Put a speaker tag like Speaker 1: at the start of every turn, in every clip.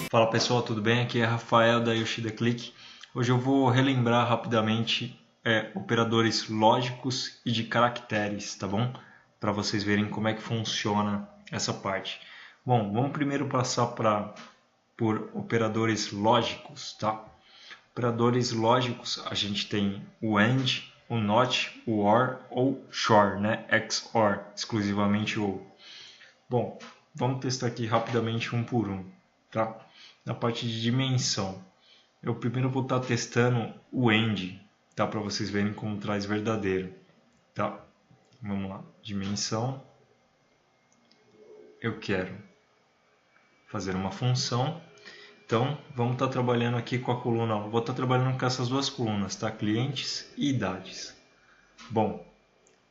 Speaker 1: Fala pessoal, tudo bem? Aqui é Rafael da Yoshida Click. Hoje eu vou relembrar rapidamente operadores lógicos e de caracteres, tá bom? Para vocês verem como é que funciona essa parte. Bom, vamos primeiro passar por operadores lógicos, tá? Operadores lógicos, a gente tem o AND, o NOT, o OR ou SHOR, né? XOR, exclusivamente ou. Bom, vamos testar aqui rapidamente um por um, tá? Na parte de dimensão, eu primeiro vou estar testando o AND, tá? Para vocês verem como traz verdadeiro, tá? Vamos lá, dimensão, eu quero fazer uma função, então vamos estar trabalhando aqui com a coluna, vou estar trabalhando com essas duas colunas, tá? Clientes e idades. Bom,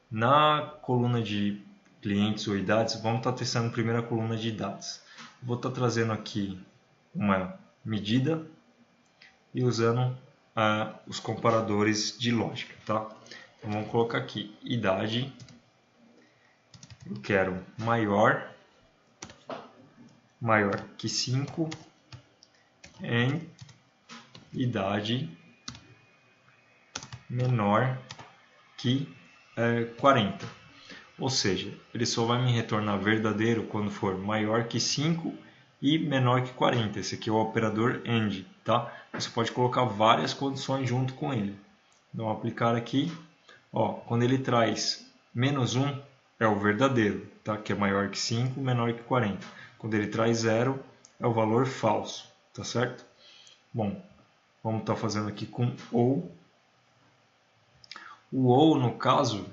Speaker 1: na coluna de clientes ou idades, vamos estar testando primeiro a coluna de idades. Vou estar trazendo aqui uma medida e usando os comparadores de lógica, tá? Então vamos colocar aqui idade, eu quero maior que 5 em idade menor que 40. Ou seja, ele só vai me retornar verdadeiro quando for maior que 5 e menor que 40. Esse aqui é o operador AND, tá? Você pode colocar várias condições junto com ele. Então, aplicar aqui, ó, quando ele traz menos 1, é o verdadeiro, tá? Que é maior que 5, menor que 40. Quando ele traz 0, é o valor falso, tá certo? Bom, vamos estar fazendo aqui com OU. O OU, no caso,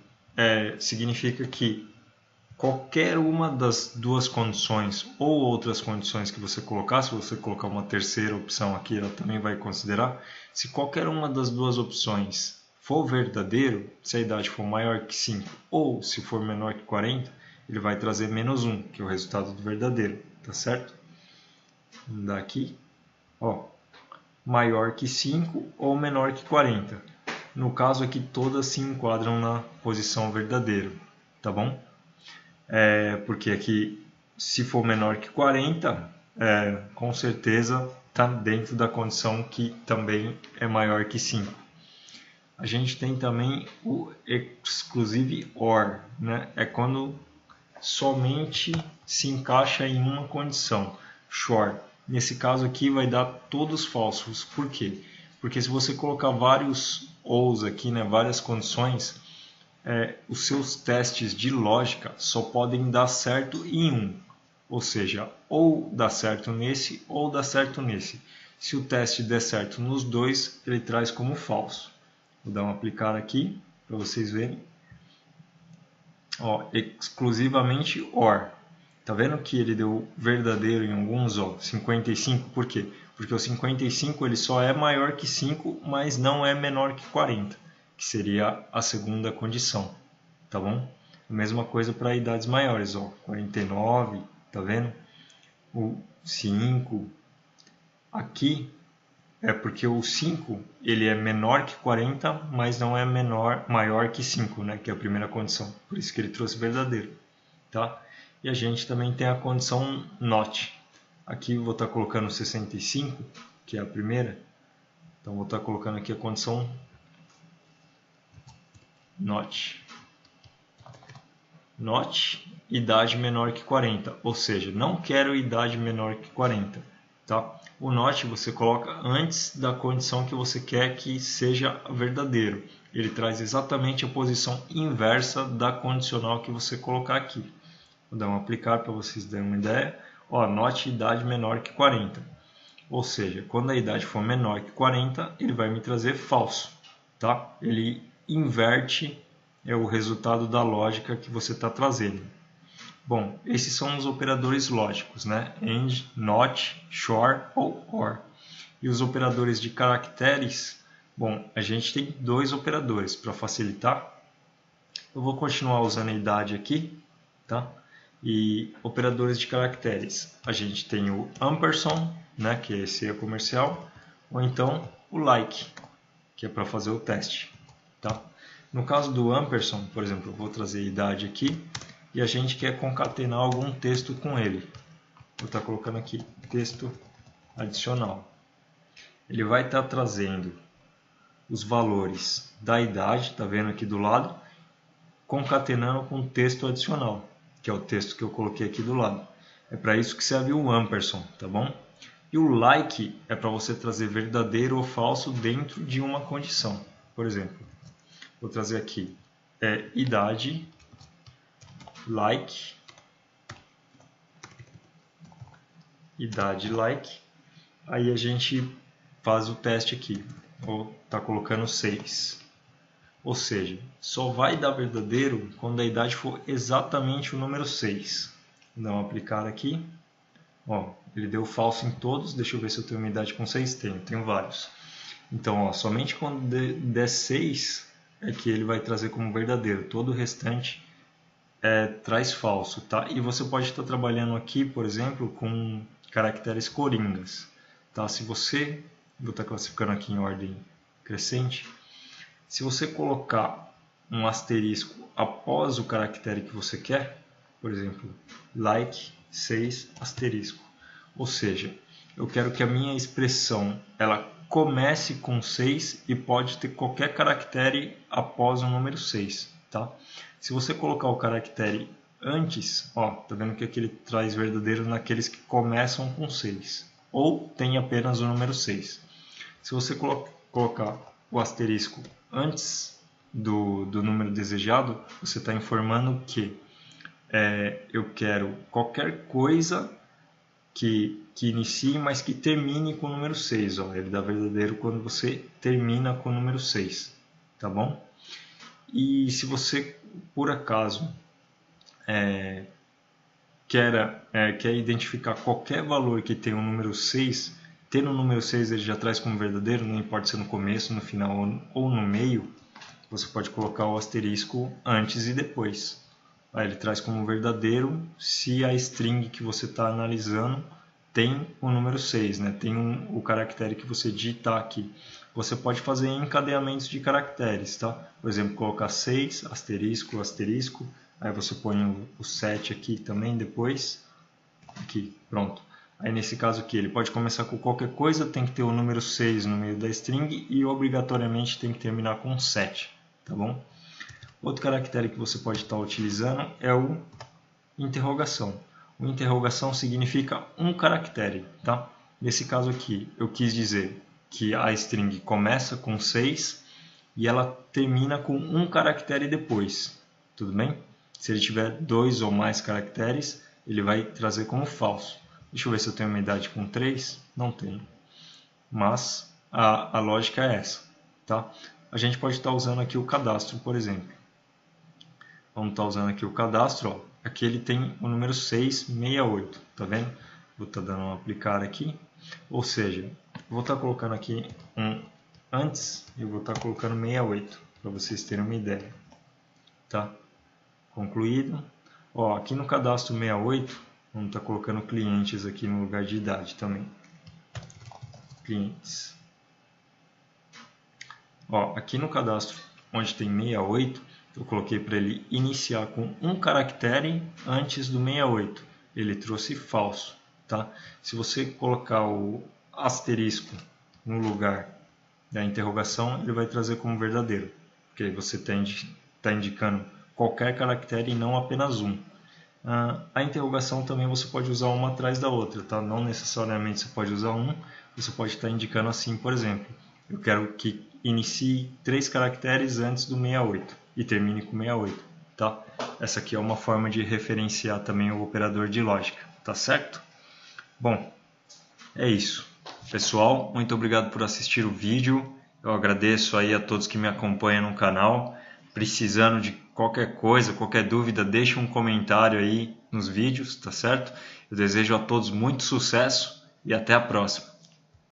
Speaker 1: significa que qualquer uma das duas condições ou outras condições que você colocar, se você colocar uma terceira opção aqui, ela também vai considerar. Se qualquer uma das duas opções for verdadeiro, se a idade for maior que 5 ou se for menor que 40, ele vai trazer menos 1, que é o resultado do verdadeiro, tá certo? Vamos dar aqui, ó, maior que 5 ou menor que 40. No caso aqui, todas se enquadram na posição verdadeiro, tá bom? Porque aqui, se for menor que 40, com certeza está dentro da condição que também é maior que 5. A gente tem também o exclusive OR, né? É quando somente se encaixa em uma condição, SHOR. Nesse caso aqui vai dar todos falsos. Por quê? Porque se você colocar vários OUs aqui, né, várias condições, os seus testes de lógica só podem dar certo em um. Ou seja, ou dá certo nesse ou dá certo nesse. Se o teste der certo nos dois, ele traz como falso. Vou dar um aplicar aqui para vocês verem. Ó, exclusivamente OR. Tá vendo que ele deu verdadeiro em alguns, ó, 55, por quê? Porque o 55 ele só é maior que 5, mas não é menor que 40, que seria a segunda condição, tá bom? A mesma coisa para idades maiores, ó, 49, tá vendo? O 5, aqui é porque o 5 ele é menor que 40, mas não é maior que 5, né, que é a primeira condição, por isso que ele trouxe verdadeiro, tá? E a gente também tem a condição NOT. Aqui vou estar colocando 65, que é a primeira. Então vou estar colocando aqui a condição NOT. NOT, idade menor que 40. Ou seja, não quero idade menor que 40. Tá? O NOT você coloca antes da condição que você quer que seja verdadeiro. Ele traz exatamente a posição inversa da condicional que você colocar aqui. Vou dar um aplicar para vocês terem uma ideia. Ó, note idade menor que 40. Ou seja, quando a idade for menor que 40, ele vai me trazer falso. Tá? Ele inverte o resultado da lógica que você está trazendo. Bom, esses são os operadores lógicos, né? AND, NOT, SHOR ou OR. E os operadores de caracteres, bom, a gente tem dois operadores para facilitar. Eu vou continuar usando a idade aqui, tá? E operadores de caracteres, a gente tem o ampersand, né, que esse é comercial, ou então o like, que é para fazer o teste, tá? No caso do ampersand, por exemplo, eu vou trazer a idade aqui e a gente quer concatenar algum texto com ele. Vou estar colocando aqui texto adicional. Ele vai estar trazendo os valores da idade, tá vendo aqui do lado, concatenando com o texto adicional, que é o texto que eu coloquei aqui do lado. É para isso que serve o ampersand, tá bom? E o like é para você trazer verdadeiro ou falso dentro de uma condição. Por exemplo, vou trazer aqui idade, like, idade, like. Aí a gente faz o teste aqui, ou está colocando 6. Ou seja, só vai dar verdadeiro quando a idade for exatamente o número 6. Vou dar um aplicar aqui. Ó, ele deu falso em todos. Deixa eu ver se eu tenho uma idade com 6. Tenho vários. Então, ó, somente quando der 6 é que ele vai trazer como verdadeiro. Todo o restante traz falso, tá? E você pode estar trabalhando aqui, por exemplo, com caracteres coringas, tá? Se você, vou estar classificando aqui em ordem crescente, se você colocar um asterisco após o caractere que você quer, por exemplo, like 6 asterisco, ou seja, eu quero que a minha expressão ela comece com 6 e pode ter qualquer caractere após o número 6, tá? Se você colocar o caractere antes, ó, tá vendo que aqui ele traz verdadeiro naqueles que começam com 6 ou tem apenas o número 6. Se você colocar o asterisco antes do número desejado, você está informando que eu quero qualquer coisa que inicie, mas que termine com o número 6. Ó. Ele dá verdadeiro quando você termina com o número 6. Tá bom? E se você, por acaso, quer identificar qualquer valor que tenha o número 6, tendo o número 6 ele já traz como verdadeiro, não importa se é no começo, no final ou no meio, você pode colocar o asterisco antes e depois. Aí ele traz como verdadeiro se a string que você está analisando tem o número 6, né? Tem o caractere que você digitar aqui. Você pode fazer encadeamentos de caracteres, tá? Por exemplo, colocar 6, asterisco, asterisco. Aí você põe o 7 aqui também depois. Aqui, pronto. Aí nesse caso aqui, ele pode começar com qualquer coisa, tem que ter o número 6 no meio da string e obrigatoriamente tem que terminar com 7, tá bom? Outro caractere que você pode estar utilizando é o interrogação. O interrogação significa um caractere, tá? Nesse caso aqui, eu quis dizer que a string começa com 6 e ela termina com um caractere depois, tudo bem? Se ele tiver 2 ou mais caracteres, ele vai trazer como falso. Deixa eu ver se eu tenho uma idade com 3. Não tenho. Mas a lógica é essa, tá? A gente pode estar usando aqui o cadastro, por exemplo. Vamos estar usando aqui o cadastro. Ó. Aqui ele tem o número 668, tá vendo? Vou estar dando um aplicar aqui. Ou seja, vou estar colocando aqui um antes e vou estar colocando 68, para vocês terem uma ideia. Tá? Concluído. Ó, aqui no cadastro 68, vamos estar colocando clientes aqui no lugar de idade também. Clientes. Ó, aqui no cadastro onde tem 68, eu coloquei para ele iniciar com um caractere antes do 68. Ele trouxe falso. Tá? Se você colocar o asterisco no lugar da interrogação, ele vai trazer como verdadeiro. Porque aí você está indicando qualquer caractere e não apenas um. A interrogação também você pode usar uma atrás da outra. Tá? Não necessariamente você pode usar um. Você pode estar indicando assim, por exemplo. Eu quero que inicie 3 caracteres antes do 68 e termine com 68. Tá? Essa aqui é uma forma de referenciar também o operador de lógica. Tá certo? Bom, é isso. Pessoal, muito obrigado por assistir o vídeo. Eu agradeço aí a todos que me acompanham no canal. Precisando de qualquer coisa, qualquer dúvida, deixe um comentário aí nos vídeos, tá certo? Eu desejo a todos muito sucesso e até a próxima.